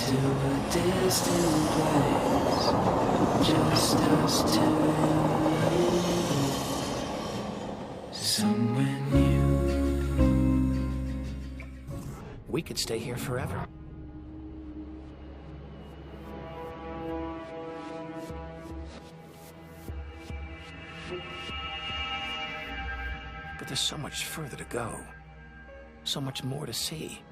to a distant place, just us two, somewhere new. We could stay here forever. But there's so much further to go. So much more to see.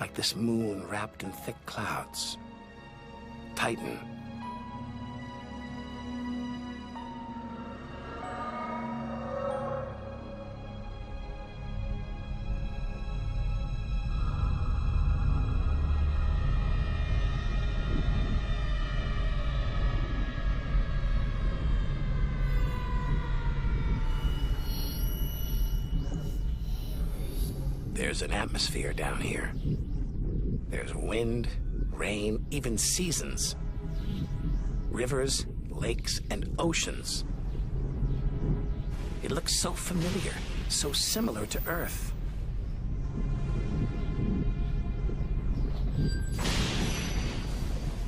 Like this moon wrapped in thick clouds. Titan. There's an atmosphere down here. There's wind, rain, even seasons. Rivers, lakes, and oceans. It looks so familiar, so similar to Earth.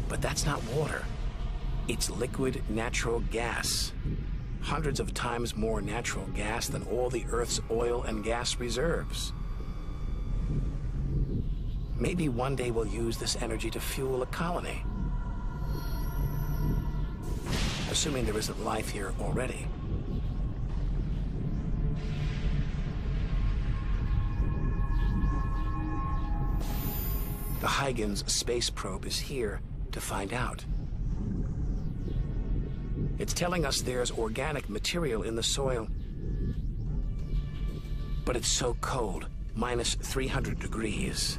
But that's not water. It's liquid natural gas. Hundreds of times more natural gas than all the Earth's oil and gas reserves. Maybe one day we'll use this energy to fuel a colony. Assuming there isn't life here already. The Huygens space probe is here to find out. It's telling us there's organic material in the soil, but it's so cold, minus 300 degrees.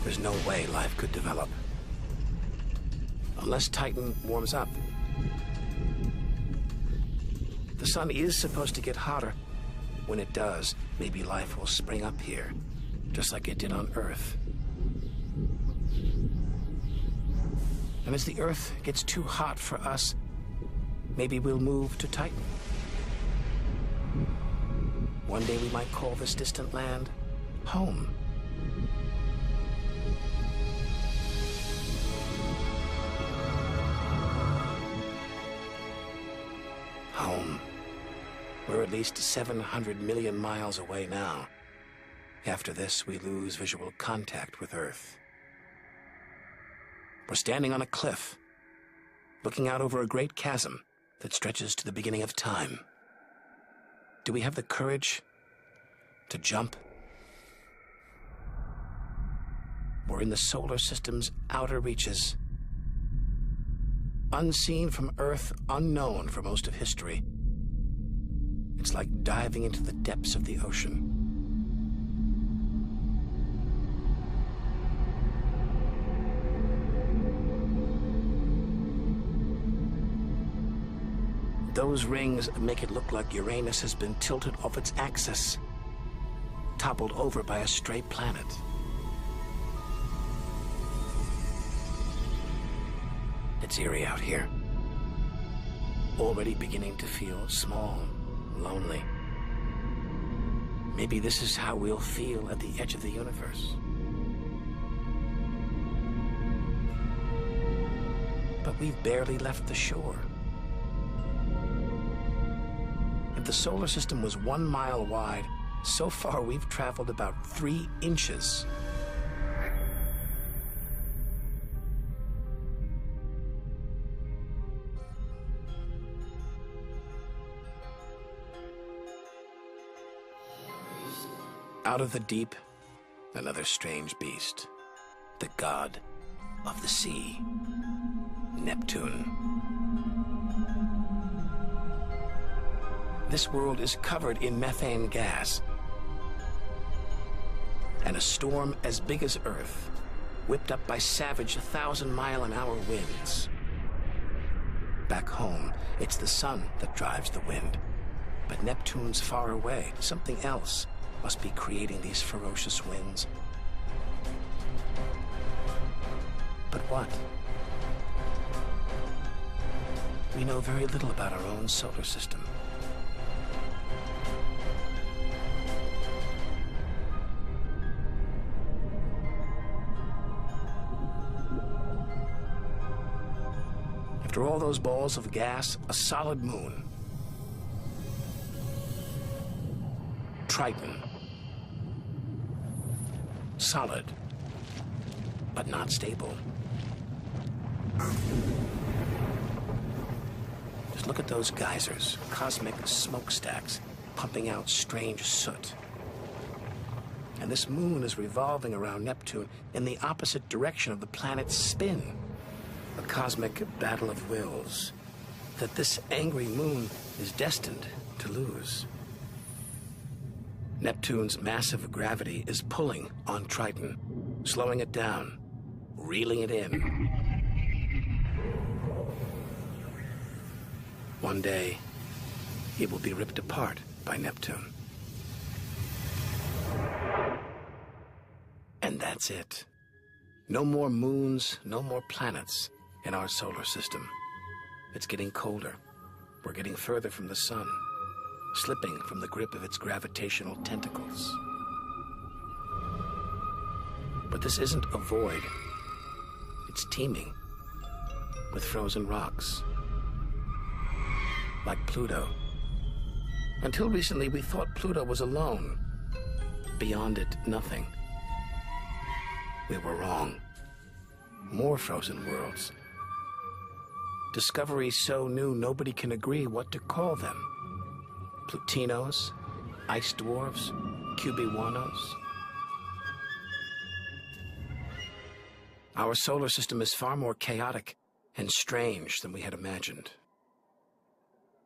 There's no way life could develop. Unless Titan warms up. The sun is supposed to get hotter. When it does, maybe life will spring up here, just like it did on Earth. And as the Earth gets too hot for us, maybe we'll move to Titan. One day we might call this distant land home. Home. We're at least 700 million miles away now. After this, we lose visual contact with Earth. We're standing on a cliff, looking out over a great chasm that stretches to the beginning of time. Do we have the courage to jump? We're in the solar system's outer reaches. Unseen from Earth, unknown for most of history. It's like diving into the depths of the ocean. Those rings make it look like Uranus has been tilted off its axis, toppled over by a stray planet. It's eerie out here. Already beginning to feel small, lonely. Maybe this is how we'll feel at the edge of the universe. But we've barely left the shore. If the solar system was 1 mile wide, so far we've traveled about 3 inches. Out of the deep, another strange beast, the god of the sea, Neptune. This world is covered in methane gas, and a storm as big as Earth, whipped up by savage 1,000-mile-an-hour winds. Back home, it's the sun that drives the wind, but Neptune's far away. Something else must be creating these ferocious winds. But what? We know very little about our own solar system. After all those balls of gas, a solid moon. Triton. Solid, but not stable. Just look at those geysers, cosmic smokestacks, pumping out strange soot. And this moon is revolving around Neptune in the opposite direction of the planet's spin. A cosmic battle of wills that this angry moon is destined to lose. Neptune's massive gravity is pulling on Triton, slowing it down, reeling it in. One day, it will be ripped apart by Neptune. And that's it. No more moons, no more planets in our solar system. It's getting colder. We're getting further from the sun, slipping from the grip of its gravitational tentacles. But this isn't a void. It's teeming with frozen rocks. Like Pluto. Until recently, we thought Pluto was alone. Beyond it, nothing. We were wrong. More frozen worlds. Discoveries so new nobody can agree what to call them. Plutinos, ice dwarfs, cubewanos. Our solar system is far more chaotic and strange than we had imagined.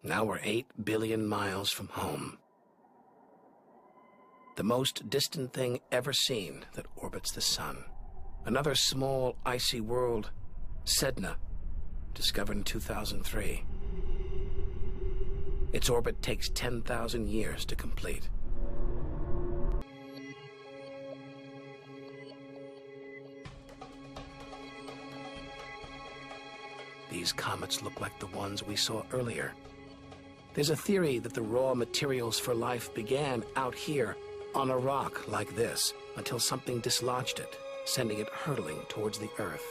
Now we're 8 billion miles from home. The most distant thing ever seen that orbits the sun. Another small, icy world, Sedna, discovered in 2003. Its orbit takes 10,000 years to complete. These comets look like the ones we saw earlier. There's a theory that the raw materials for life began out here on a rock like this until something dislodged it, sending it hurtling towards the Earth.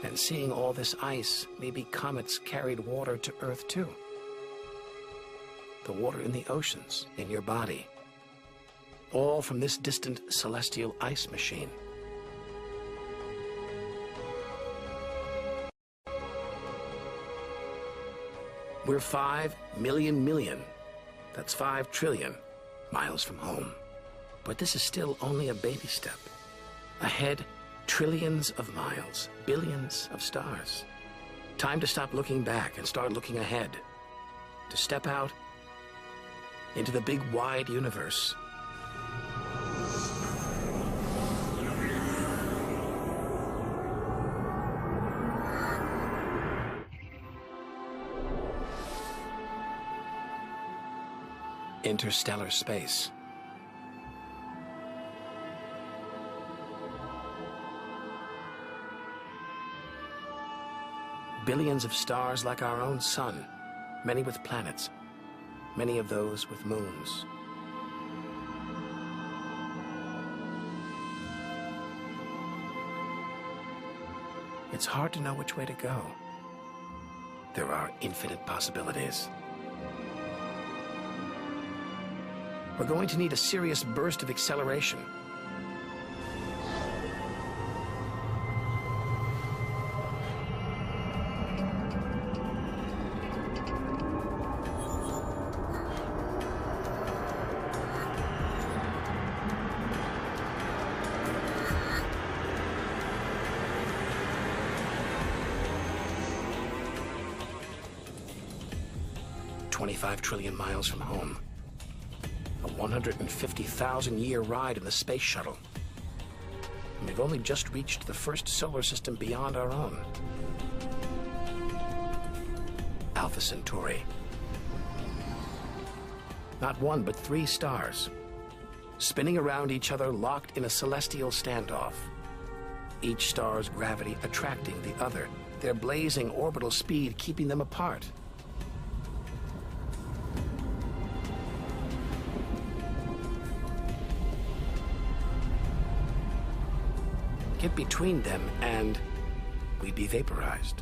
And seeing all this ice, maybe comets carried water to Earth too. The water in the oceans, in your body. All from this distant celestial ice machine. We're 5 million, that's 5 trillion miles from home. But this is still only a baby step. Ahead, trillions of miles, billions of stars. Time to stop looking back and start looking ahead. To step out into the big wide universe. Interstellar space. Billions of stars like our own sun, many with planets, many of those with moons. It's hard to know which way to go. There are infinite possibilities. We're going to need a serious burst of acceleration. $25 trillion miles from home. A 150,000-year ride in the space shuttle. And we've only just reached the first solar system beyond our own. Alpha Centauri. Not one, but 3 stars. Spinning around each other, locked in a celestial standoff. Each star's gravity attracting the other. Their blazing orbital speed keeping them apart. Get between them and we'd be vaporized.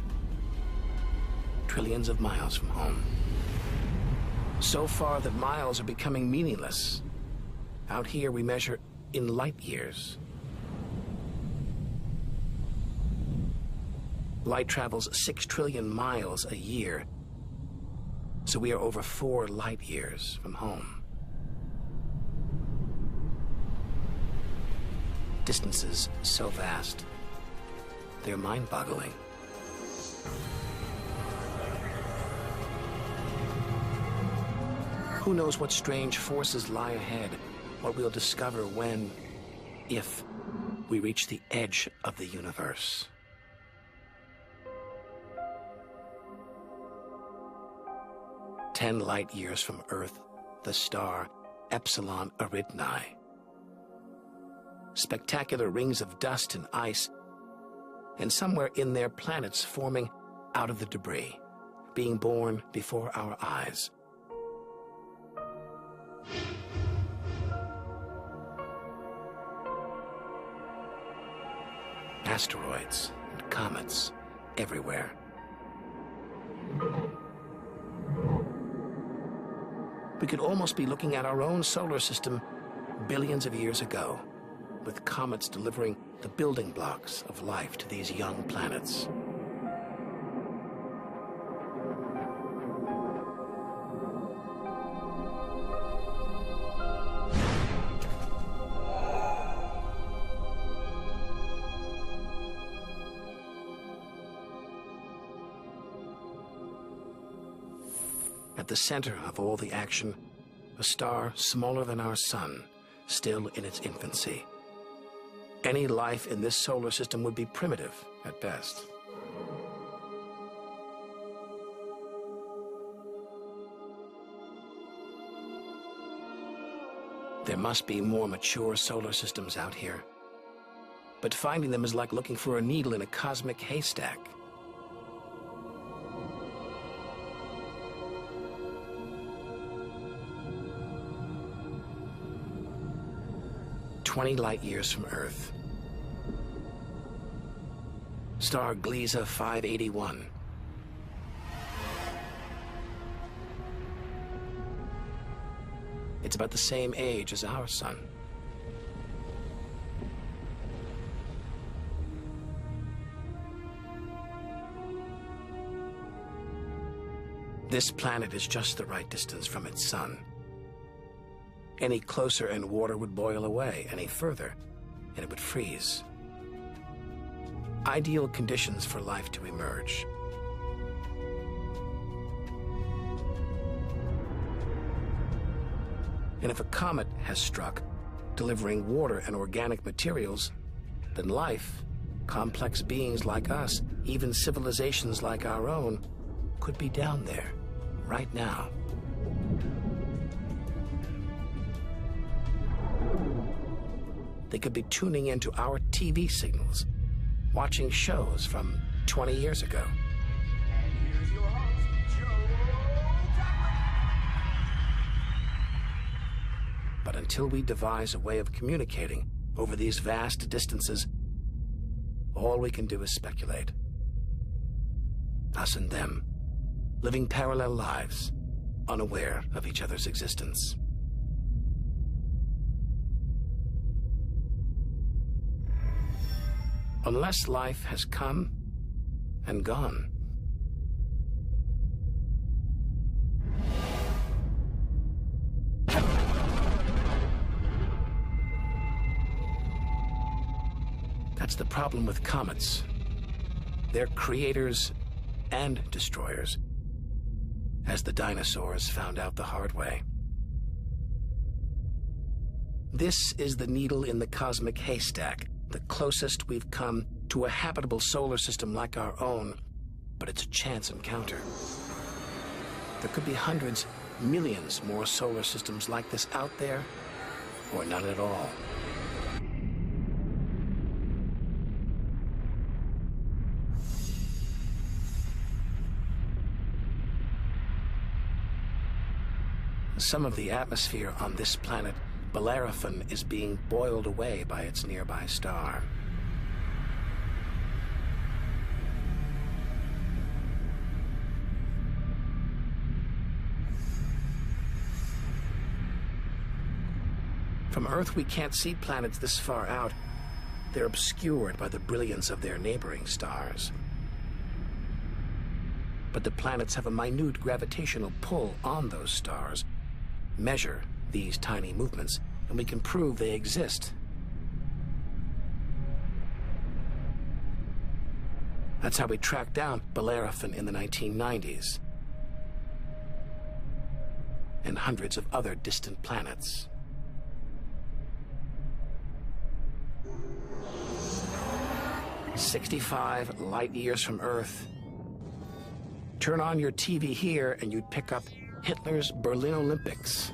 Trillions of miles from home. So far that miles are becoming meaningless. Out here we measure in light years. Light travels 6 trillion miles a year, so we are over 4 light years from home. Distances so vast, they're mind-boggling. Who knows what strange forces lie ahead, what we'll discover when, if, we reach the edge of the universe. Ten light years from Earth, the star Epsilon Eridani. Spectacular rings of dust and ice, and somewhere in there planets forming out of the debris, being born before our eyes. Asteroids and comets everywhere. We could almost be looking at our own solar system billions of years ago, with comets delivering the building blocks of life to these young planets. At the center of all the action, a star smaller than our sun, still in its infancy. Any life in this solar system would be primitive at best. There must be more mature solar systems out here, but finding them is like looking for a needle in a cosmic haystack. "20 light years from Earth. Star Gliese 581. It's about the same age as our sun. This planet is just the right distance from its sun. Any closer and water would boil away, any further, and it would freeze. Ideal conditions for life to emerge. And if a comet has struck, delivering water and organic materials, then life, complex beings like us, even civilizations like our own, could be down there, right now. They could be tuning into our TV signals, watching shows from 20 years ago. And here's your host, Joe Depict. But until we devise a way of communicating over these vast distances, all we can do is speculate. Us and them, living parallel lives, unaware of each other's existence. Unless life has come and gone. That's the problem with comets. They're creators and destroyers, as the dinosaurs found out the hard way. This is the needle in the cosmic haystack, the closest we've come to a habitable solar system like our own, but it's a chance encounter. There could be hundreds, millions more solar systems like this out there, or none at all. Some of the atmosphere on this planet, Bellerophon, is being boiled away by its nearby star. From Earth, we can't see planets this far out. They're obscured by the brilliance of their neighboring stars. But the planets have a minute gravitational pull on those stars. Measure these tiny movements, and we can prove they exist. That's how we tracked down Bellerophon in the 1990s. And hundreds of other distant planets. "65 light years from Earth." Turn on your TV here and you'd pick up Hitler's Berlin Olympics.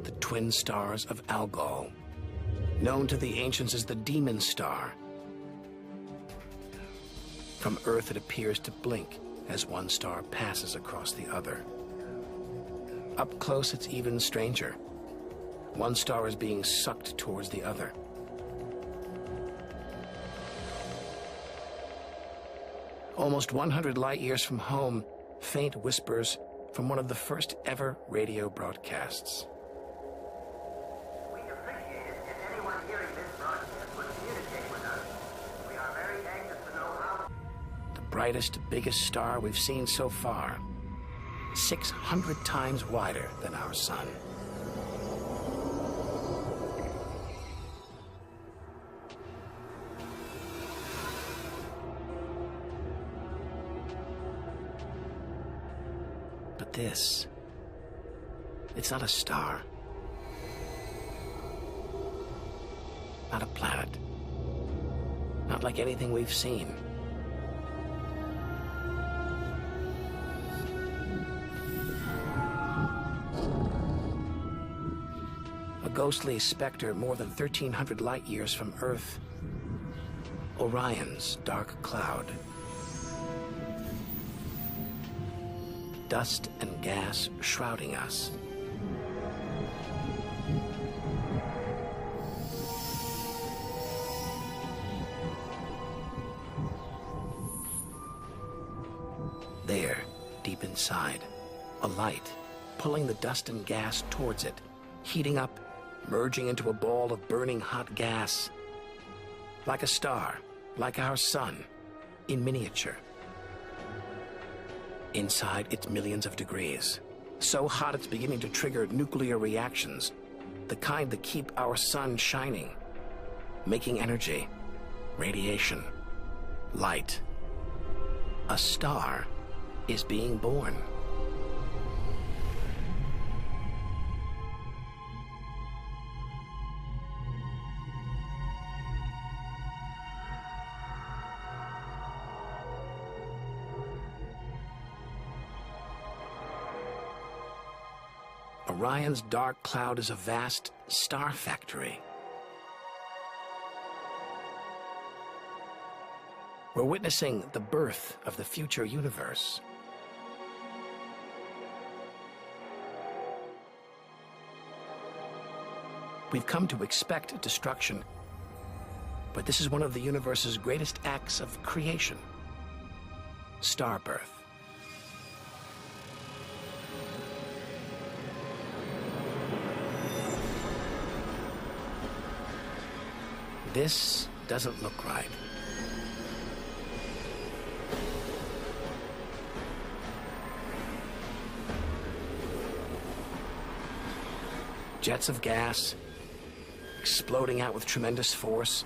The twin stars of Algol, known to the ancients as the demon star. From Earth, it appears to blink as one star passes across the other. Up close, it's even stranger. One star is being sucked towards the other. Almost 100 light years from home, faint whispers from one of the first ever radio broadcasts. We appreciate it if anyone hearing this broadcast would communicate with us. We are very anxious to know how. The brightest, biggest star we've seen so far. 600 times wider than our sun. But this, it's not a star. Not a planet. Not like anything we've seen. A ghostly specter more than 1,300 light years from Earth. Orion's dark cloud. Dust and gas shrouding us. There, deep inside, a light, pulling the dust and gas towards it, heating up, merging into a ball of burning hot gas. Like a star, like our sun, in miniature. Inside, it's millions of degrees. So hot it's beginning to trigger nuclear reactions, the kind that keep our sun shining, making energy, radiation, light. A star is being born. Orion's dark cloud is a vast star factory. We're witnessing the birth of the future universe. We've come to expect destruction, but this is one of the universe's greatest acts of creation. Star birth. This doesn't look right. Jets of gas, exploding out with tremendous force,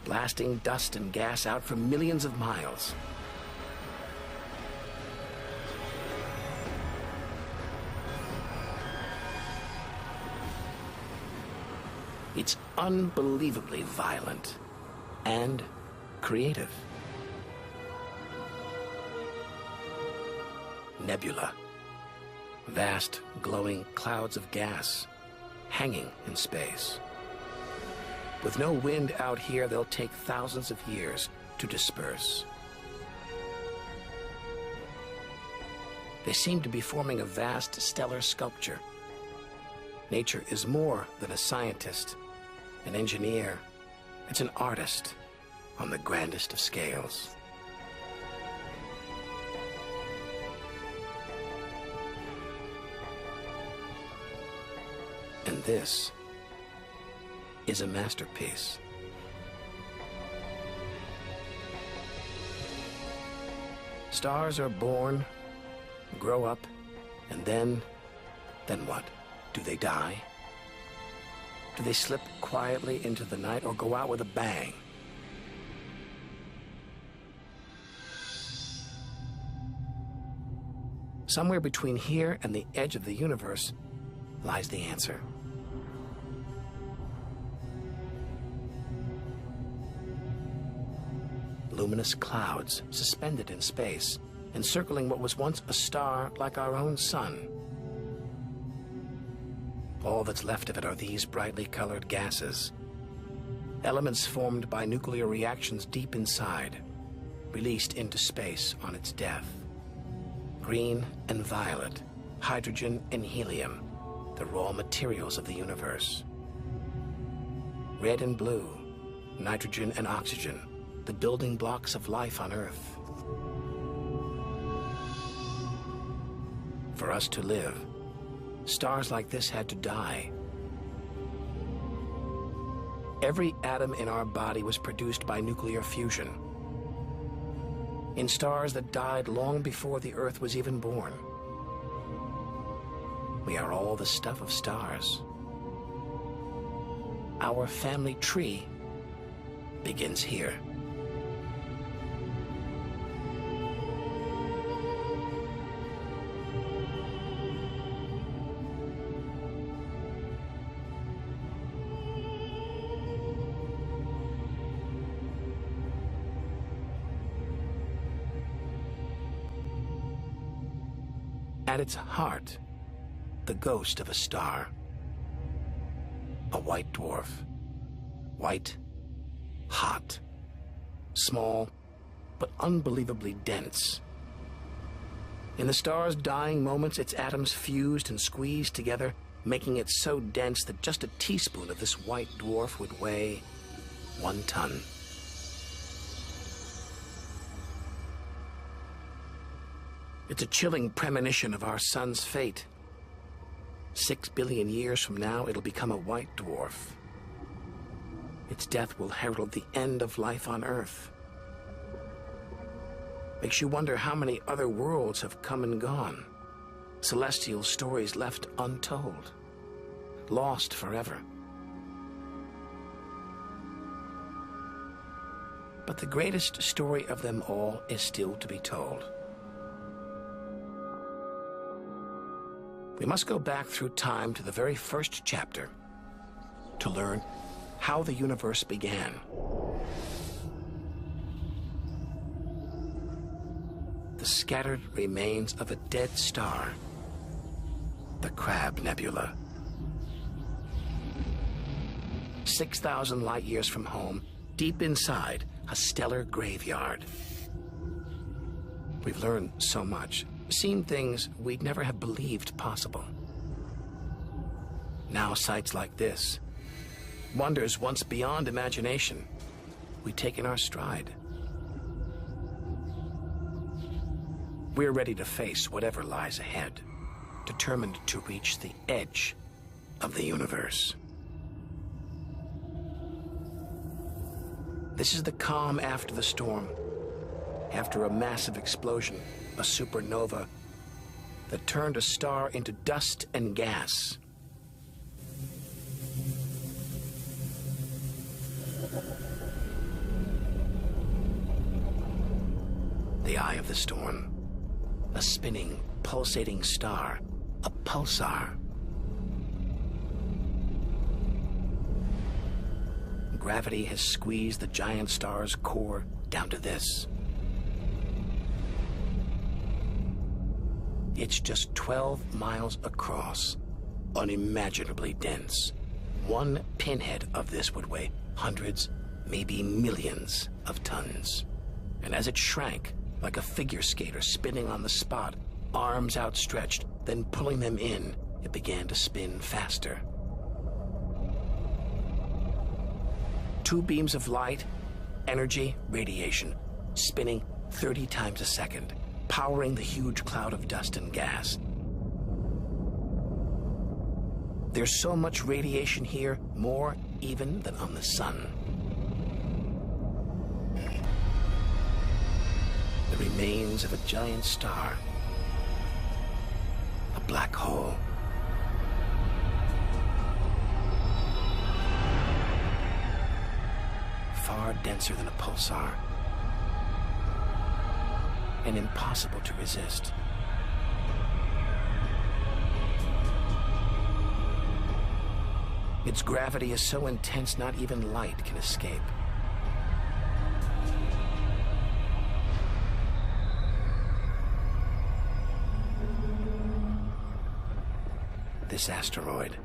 blasting dust and gas out for millions of miles. It's unbelievably violent and creative. Nebula. Vast, glowing clouds of gas hanging in space. With no wind out here, they'll take thousands of years to disperse. They seem to be forming a vast stellar sculpture. Nature is more than a scientist, an engineer. It's an artist on the grandest of scales. And this is a masterpiece. Stars are born, grow up, and then what? Do they die? Do they slip quietly into the night or go out with a bang? Somewhere between here and the edge of the universe lies the answer. Luminous clouds suspended in space, encircling what was once a star like our own sun. All that's left of it are these brightly colored gases, elements formed by nuclear reactions deep inside, released into space on its death. Green and violet, hydrogen and helium, the raw materials of the universe. Red and blue, nitrogen and oxygen, the building blocks of life on Earth. For us to live, stars like this had to die. Every atom in our body was produced by nuclear fusion. In stars that died long before the Earth was even born. We are all the stuff of stars. Our family tree begins here. At its heart, the ghost of a star. A white dwarf. White, hot, small, but unbelievably dense. In the star's dying moments, its atoms fused and squeezed together, making it so dense that just a teaspoon of this white dwarf would weigh 1 ton. It's a chilling premonition of our sun's fate. 6 billion years from now, it'll become a white dwarf. Its death will herald the end of life on Earth. Makes you wonder how many other worlds have come and gone. Celestial stories left untold. Lost forever. But the greatest story of them all is still to be told. We must go back through time to the very first chapter to learn how the universe began. The scattered remains of a dead star, the Crab Nebula. 6,000 light years from home, deep inside a stellar graveyard. We've learned so much. Seen things we'd never have believed possible. Now sights like this, wonders once beyond imagination, we take in our stride. We're ready to face whatever lies ahead, determined to reach the edge of the universe. This is the calm after the storm, after a massive explosion, a supernova that turned a star into dust and gas. The eye of the storm, a spinning, pulsating star, a pulsar. Gravity has squeezed the giant star's core down to this. It's just 12 miles across, unimaginably dense. One pinhead of this would weigh hundreds, maybe millions of tons. And as it shrank, like a figure skater spinning on the spot, arms outstretched, then pulling them in, it began to spin faster. 2 beams of light, energy, radiation, spinning 30 times a second, powering the huge cloud of dust and gas. There's so much radiation here, more even than on the sun. The remains of a giant star, a black hole. Far denser than a pulsar, and impossible to resist. Its gravity is so intense not even light can escape. This asteroid,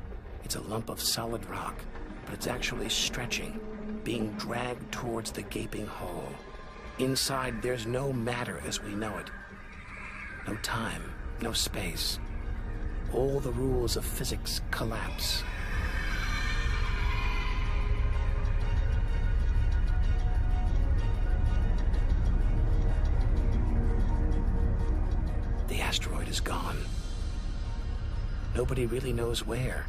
it's a lump of solid rock, but it's actually stretching, being dragged towards the gaping hole. Inside, there's no matter as we know it. No time, no space. All the rules of physics collapse. The asteroid is gone. Nobody really knows where.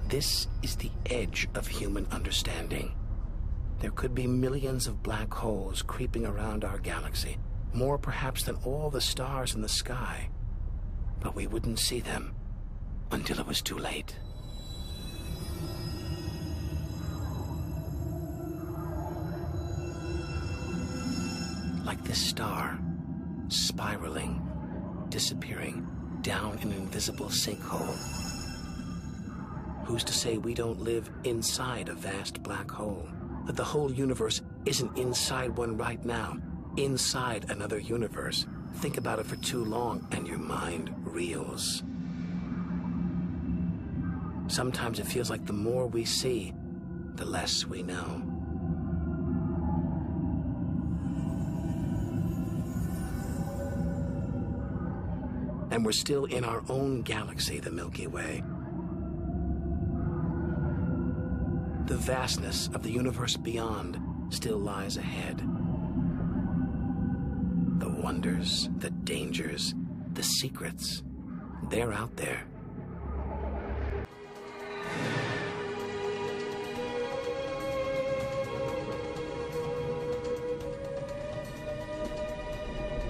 This is the edge of human understanding. There could be millions of black holes creeping around our galaxy, more perhaps than all the stars in the sky. But we wouldn't see them until it was too late. Like this star, spiraling, disappearing down an invisible sinkhole. Who's to say we don't live inside a vast black hole? That the whole universe isn't inside one right now, inside another universe. Think about it for too long and your mind reels. Sometimes it feels like the more we see, the less we know. And we're still in our own galaxy, the Milky Way. The vastness of the universe beyond still lies ahead. The wonders, the dangers, the secrets, they're out there.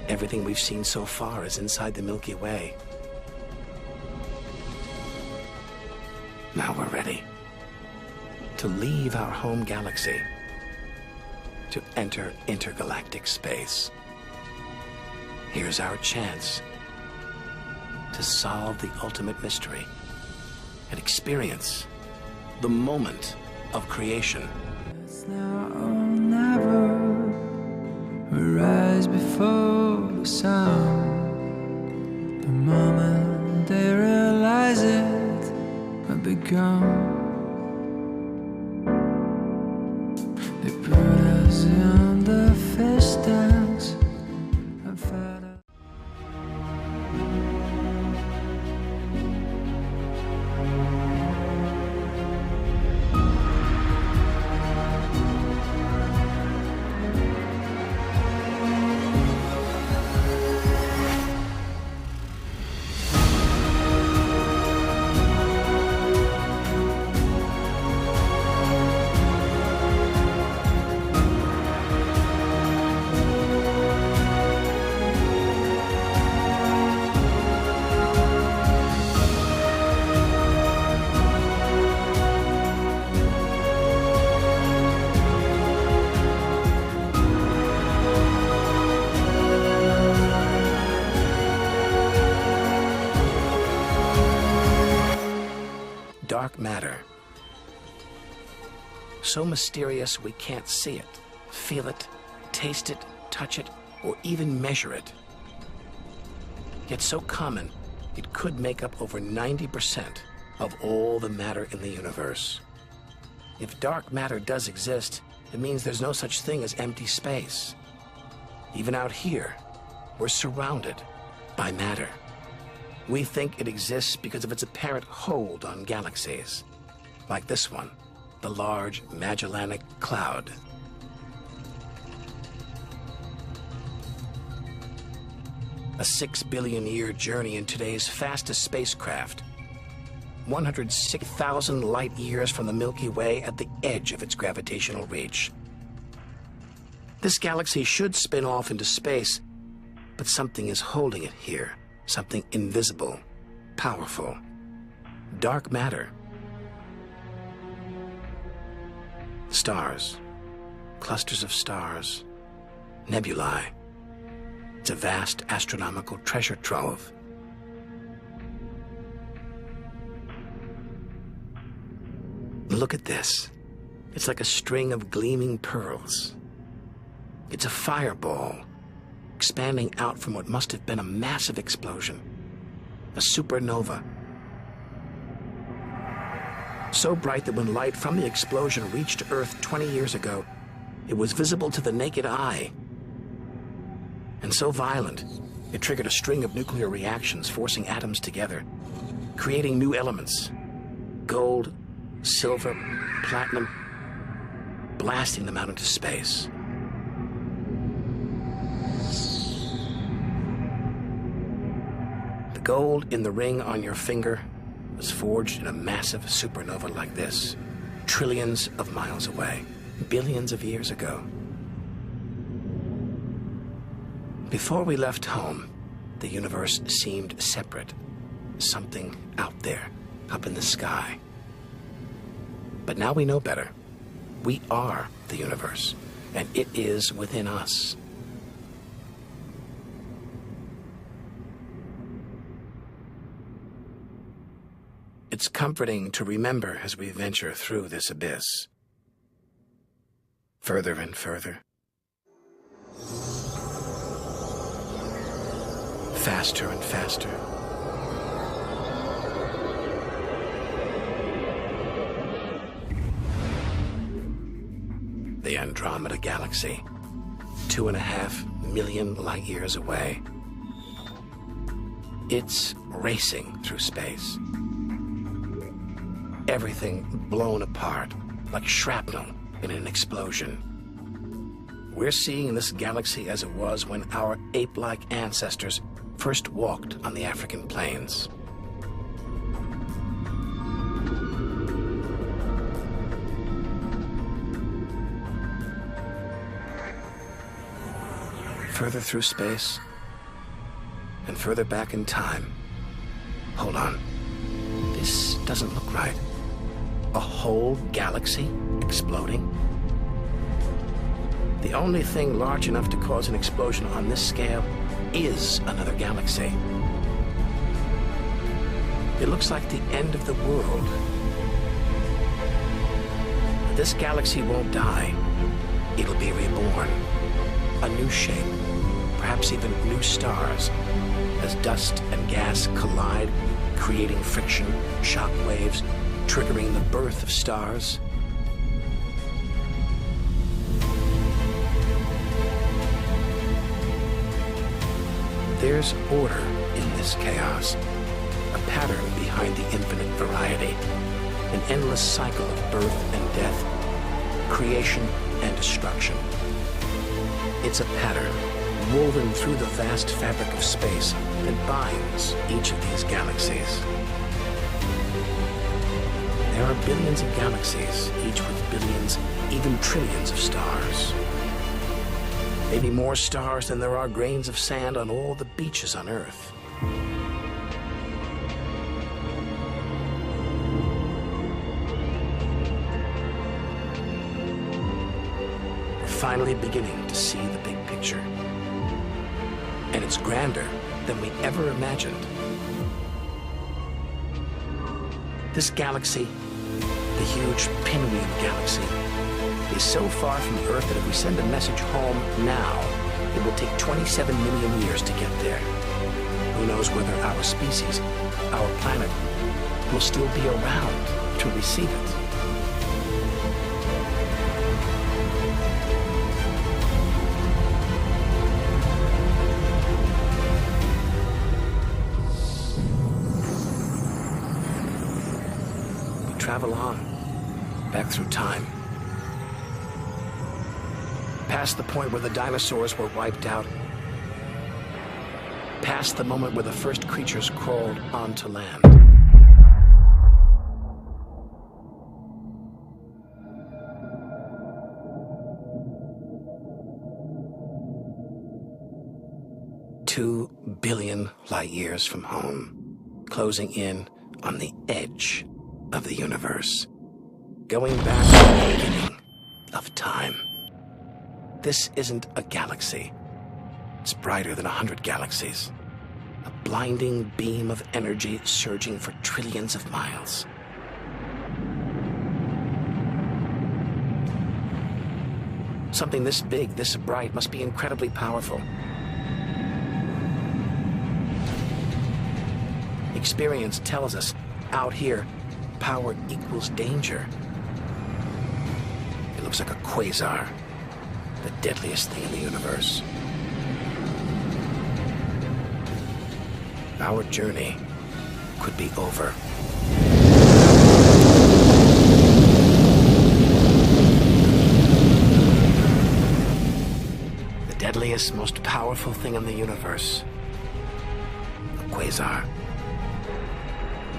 Everything we've seen so far is inside the Milky Way. Now we're ready to leave our home galaxy, to enter intergalactic space. Here's our chance to solve the ultimate mystery and experience the moment of creation. It's now or never. We rise before the sun. The moment they realize it, we're begun. They put us in the fish tanks and fed us. Dark matter. So mysterious we can't see it, feel it, taste it, touch it, or even measure it. Yet so common, it could make up over 90% of all the matter in the universe. If dark matter does exist, it means there's no such thing as empty space. Even out here, we're surrounded by matter. We think it exists because of its apparent hold on galaxies, like this one, the Large Magellanic Cloud. A 6 billion year journey in today's fastest spacecraft, 106,000 light years from the Milky Way at the edge of its gravitational reach. This galaxy should spin off into space, but something is holding it here, something invisible, powerful, dark matter. Stars, clusters of stars, nebulae. It's a vast astronomical treasure trove. Look at this. It's like a string of gleaming pearls. It's a fireball, expanding out from what must have been a massive explosion, a supernova. So bright that when light from the explosion reached Earth 20 years ago, it was visible to the naked eye. And so violent, it triggered a string of nuclear reactions, forcing atoms together, creating new elements: gold, silver, platinum, blasting them out into space. The gold in the ring on your finger was forged in a massive supernova like this, trillions of miles away, billions of years ago. Before we left home, the universe seemed separate, something out there, up in the sky. But now we know better. We are the universe, and it is within us. It's comforting to remember as we venture through this abyss. Further and further. Faster and faster. The Andromeda Galaxy, 2.5 million light years away. It's racing through space. Everything blown apart, like shrapnel in an explosion. We're seeing this galaxy as it was when our ape-like ancestors first walked on the African plains. Further through space, and further back in time. Hold on. This doesn't look right. A whole galaxy exploding? The only thing large enough to cause an explosion on this scale is another galaxy. It looks like the end of the world. But this galaxy won't die. It'll be reborn. A new shape, perhaps even new stars, as dust and gas collide, creating friction, shock waves, triggering the birth of stars. There's order in this chaos, a pattern behind the infinite variety, an endless cycle of birth and death, creation and destruction. It's a pattern woven through the vast fabric of space that binds each of these galaxies. There are billions of galaxies, each with billions, even trillions of stars. Maybe more stars than there are grains of sand on all the beaches on Earth. We're finally beginning to see the big picture. And it's grander than we ever imagined. This galaxy, the huge pinwheel galaxy, is so far from Earth that if we send a message home now, it will take 27 million years to get there. Who knows whether our species, our planet, will still be around to receive it. travel on, back through time. Past the point where the dinosaurs were wiped out. Past the moment where the first creatures crawled onto land. "2 billion light years from home, closing in on the edge of the universe, going back to the beginning of time. This isn't a galaxy. It's brighter than 100 galaxies. A blinding beam of energy surging for trillions of miles. Something this big, this bright, must be incredibly powerful. Experience tells us, out here, power equals danger. It looks like a quasar, the deadliest thing in the universe. Our journey could be over. The deadliest, most powerful thing in the universe. A quasar.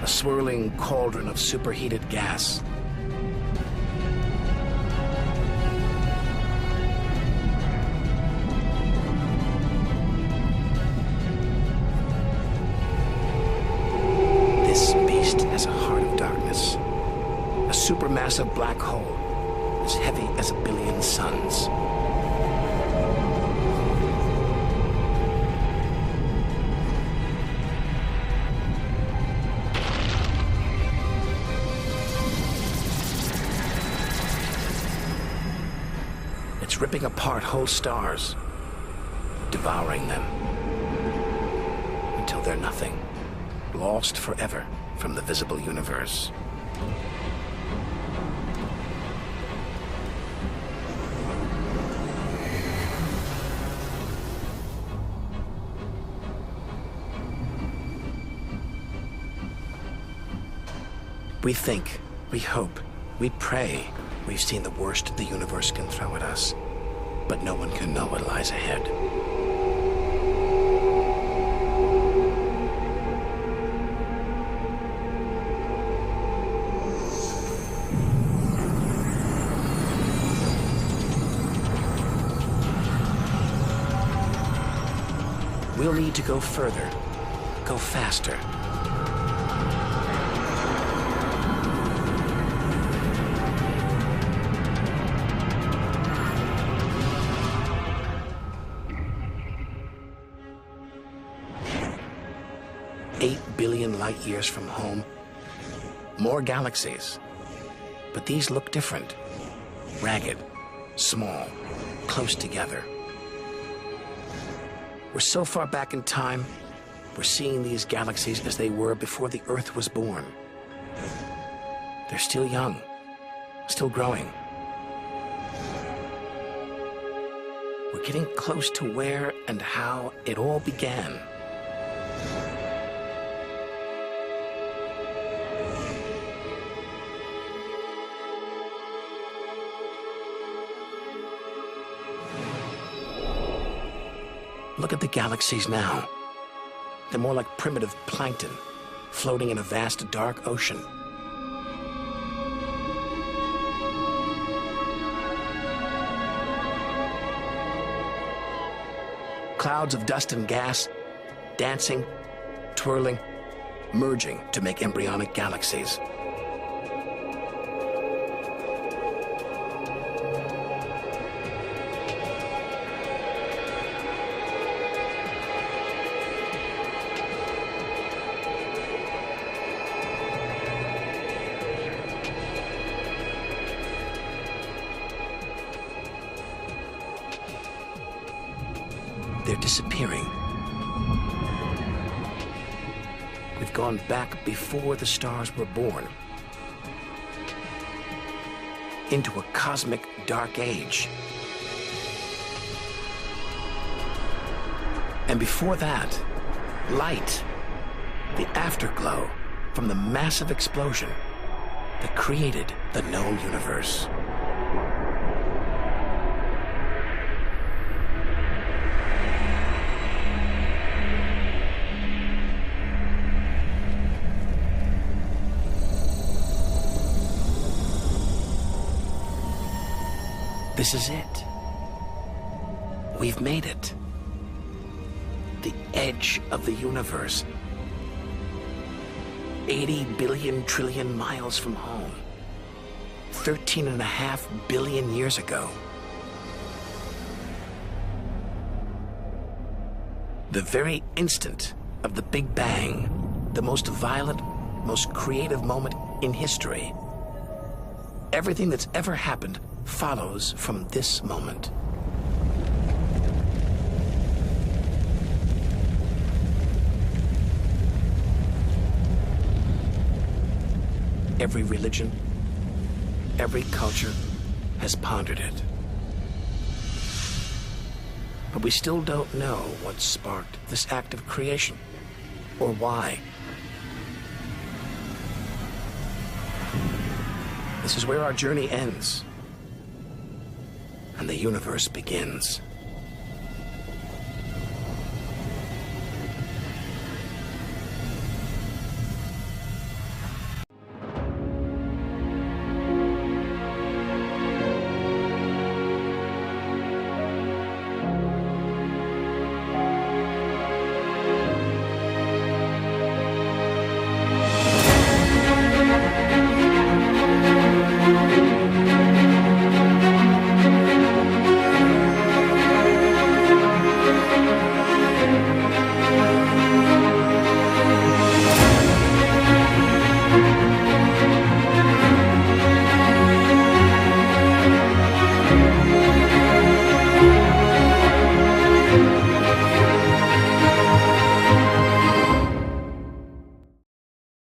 A swirling cauldron of superheated gas. This beast has a heart of darkness. A supermassive black hole as heavy as 1 billion suns. It's ripping apart whole stars, devouring them, until they're nothing, lost forever from the visible universe. We think, we hope, we pray we've seen the worst the universe can throw at us. But no one can know what lies ahead. We'll need to go further, go faster. Light years from home. More galaxies. But these look different. Ragged, small, close together. We're so far back in time, we're seeing these galaxies as they were before the Earth was born. They're still young, still growing. We're getting close to where and how it all began. Look at the galaxies now. They're more like primitive plankton, floating in a vast dark ocean. Clouds of dust and gas, dancing, twirling, merging to make embryonic galaxies. They're disappearing. We've gone back before the stars were born, into a cosmic dark age. And before that, light, the afterglow from the massive explosion, that created the known universe. This is it. We've made it. The edge of the universe. 80 billion trillion miles from home. 13.5 billion years ago. The very instant of the Big Bang, the most violent, most creative moment in history. Everything that's ever happened follows from this moment. Every religion, every culture has pondered it. But we still don't know what sparked this act of creation, or why. This is where our journey ends, and the universe begins.